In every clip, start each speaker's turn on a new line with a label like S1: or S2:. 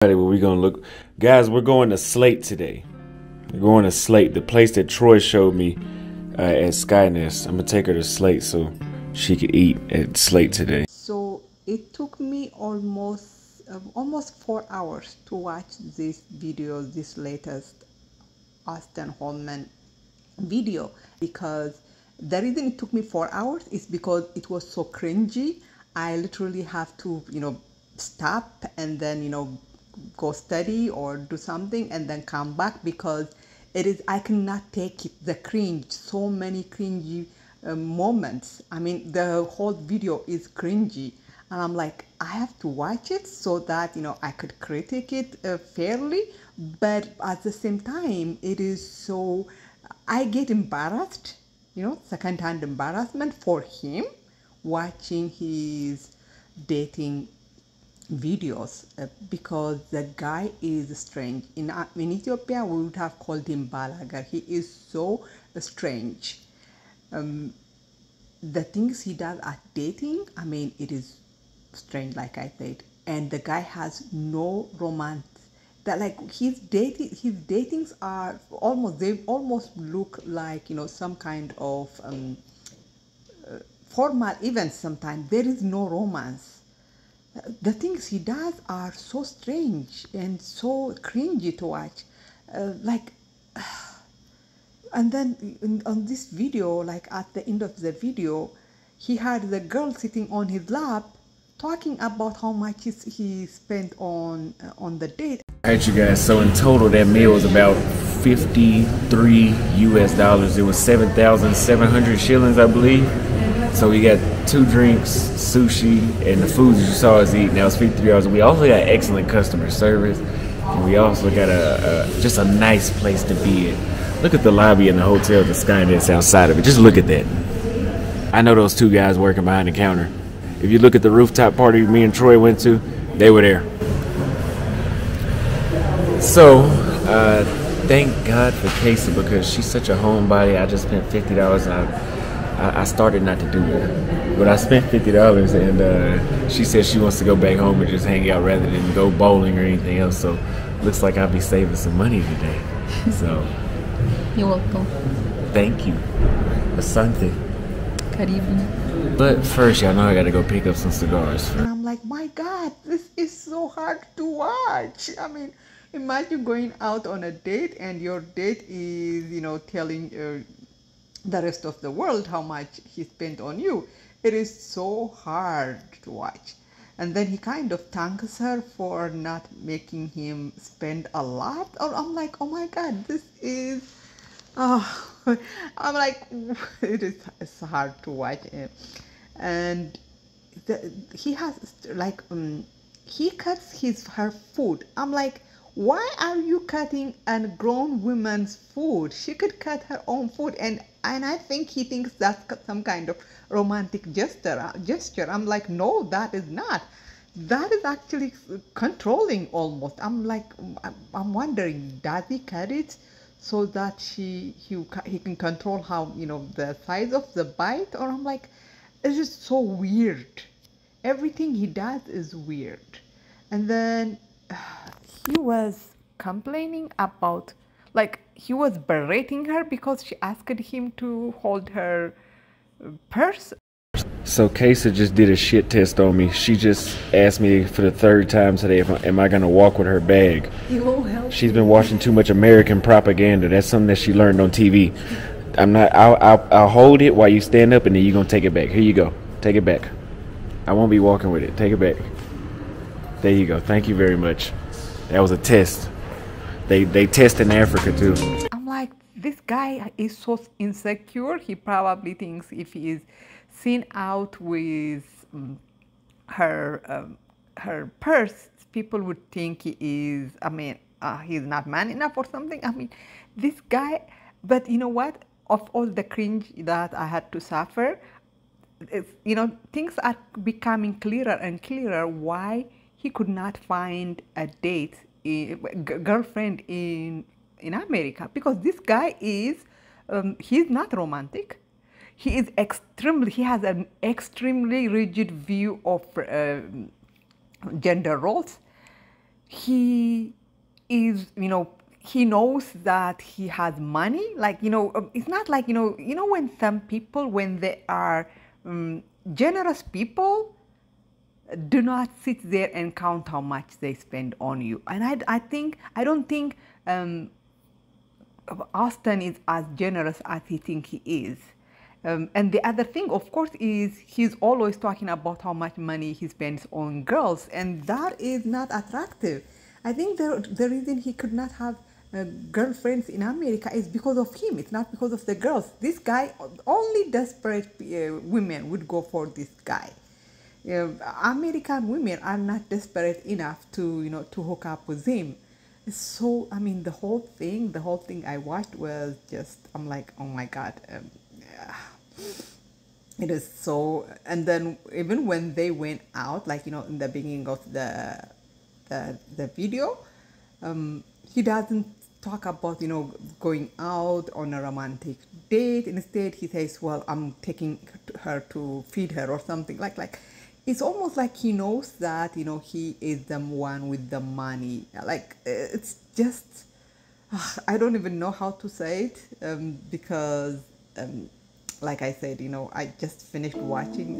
S1: Where we gonna look, guys? We're going to Slate today. We're going to Slate, the place that Troy showed me at Skynest. I'm gonna take her to Slate so she could eat at Slate today.
S2: So it took me almost 4 hours to watch this video, this latest Auston Holleman video, because the reason it took me 4 hours is because it was so cringy. I literally have to, stop and then, go study or do something and then come back, because I cannot take it, the cringe, so many cringy moments. I mean, the whole video is cringy, and I'm like, I have to watch it so that I could critique it fairly, but at the same time it is so, I get embarrassed, secondhand embarrassment for him watching his dating videos, because the guy is strange. In Ethiopia we would have called him balagar. He is so strange. The things he does at dating, I mean, it is strange, like I said. And the guy has no romance. That, like, his datings are almost look like some kind of formal events. Sometimes there is no romance. The things he does are so strange and so cringy to watch. And then on this video, like at the end of the video, he had the girl sitting on his lap talking about how much he spent on the date.
S1: Alright, you guys, so in total that meal was about 53 US dollars. It was 7,700 shillings, I believe. So we got 2 drinks, sushi, and the food that you saw us eating. That was $53. We also got excellent customer service, and we also got just a nice place to be at. Look at the lobby in the hotel, the Skynest outside of it. Just look at that. I know those 2 guys working behind the counter. If you look at the rooftop party me and Troy went to, they were there. So, thank God for Casey, because she's such a homebody. I just spent $50 and I started not to do it, but I spent $50, and she said she wants to go back home and just hang out rather than go bowling or anything else. So looks like I'll be saving some money today. So
S3: you're welcome.
S1: Thank you. Asante.
S3: Karibu.
S1: But first, y'all know I gotta go pick up some cigars.
S2: And I'm like, my God, this is so hard to watch. I mean, imagine going out on a date and your date is, telling the rest of the world how much he spent on you. It is so hard to watch. And then he kind of thanks her for not making him spend a lot. Or I'm like, oh my God, this is, I'm like, it's hard to watch. And he has like, he cuts her food. I'm like, why are you cutting a grown woman's food? She could cut her own food. And I think he thinks that's some kind of romantic gesture. I'm like, no, that is not. That is actually controlling almost. I'm like, I'm wondering, does he cut it so that he can control how, the size of the bite? Or I'm like, it's just so weird. Everything he does is weird. And then he was complaining about, like, he was berating her because she asked him to hold her purse.
S1: So Kaysa just did a shit test on me. She just asked me for the 3rd time today if am I gonna walk with her bag.
S3: It won't help.
S1: She's been watching too much American propaganda. That's something that she learned on TV. I'm not. I'll hold it while you stand up, and then you're gonna take it back. Here you go. Take it back. I won't be walking with it. Take it back. There you go. Thank you very much. That was a test. They test in Africa too.
S2: I'm like, this guy is so insecure. He probably thinks if he is seen out with her purse, people would think he is, he's not man enough or something. I mean, this guy. But you know what? Of all the cringe that I had to suffer, things are becoming clearer and clearer why he could not find a girlfriend in America, because this guy is, he's not romantic. He has an extremely rigid view of gender roles. he is, he knows that he has money. Like, it's not like, when some people, when they are generous people, do not sit there and count how much they spend on you. And I don't think Auston is as generous as he thinks he is. And the other thing, of course, is he's always talking about how much money he spends on girls, and that is not attractive. I think the reason he could not have girlfriends in America is because of him. It's not because of the girls. This guy, only desperate women would go for this guy. American women are not desperate enough to to hook up with him. So I mean, the whole thing I watched was just, I'm like, oh my God. Yeah. It is so. And then even when they went out, like, in the beginning of the video, he doesn't talk about going out on a romantic date. Instead, he says, well, I'm taking her to feed her or something. Like it's almost like he knows that he is the one with the money. Like, it's just, I don't even know how to say it, because like I said, I just finished watching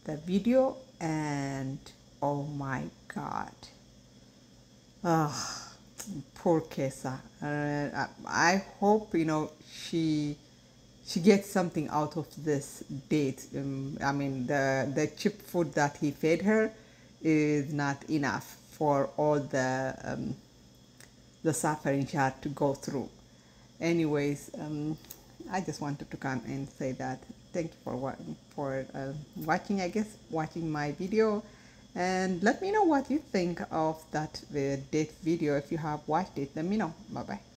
S2: the video, and oh my God. Poor Kesa. I hope she gets something out of this date. I mean, the cheap food that he fed her is not enough for all the suffering she had to go through. Anyways, I just wanted to come and say that thank you for watching. I guess watching my video, and let me know what you think of that date video. If you have watched it, let me know. Bye bye.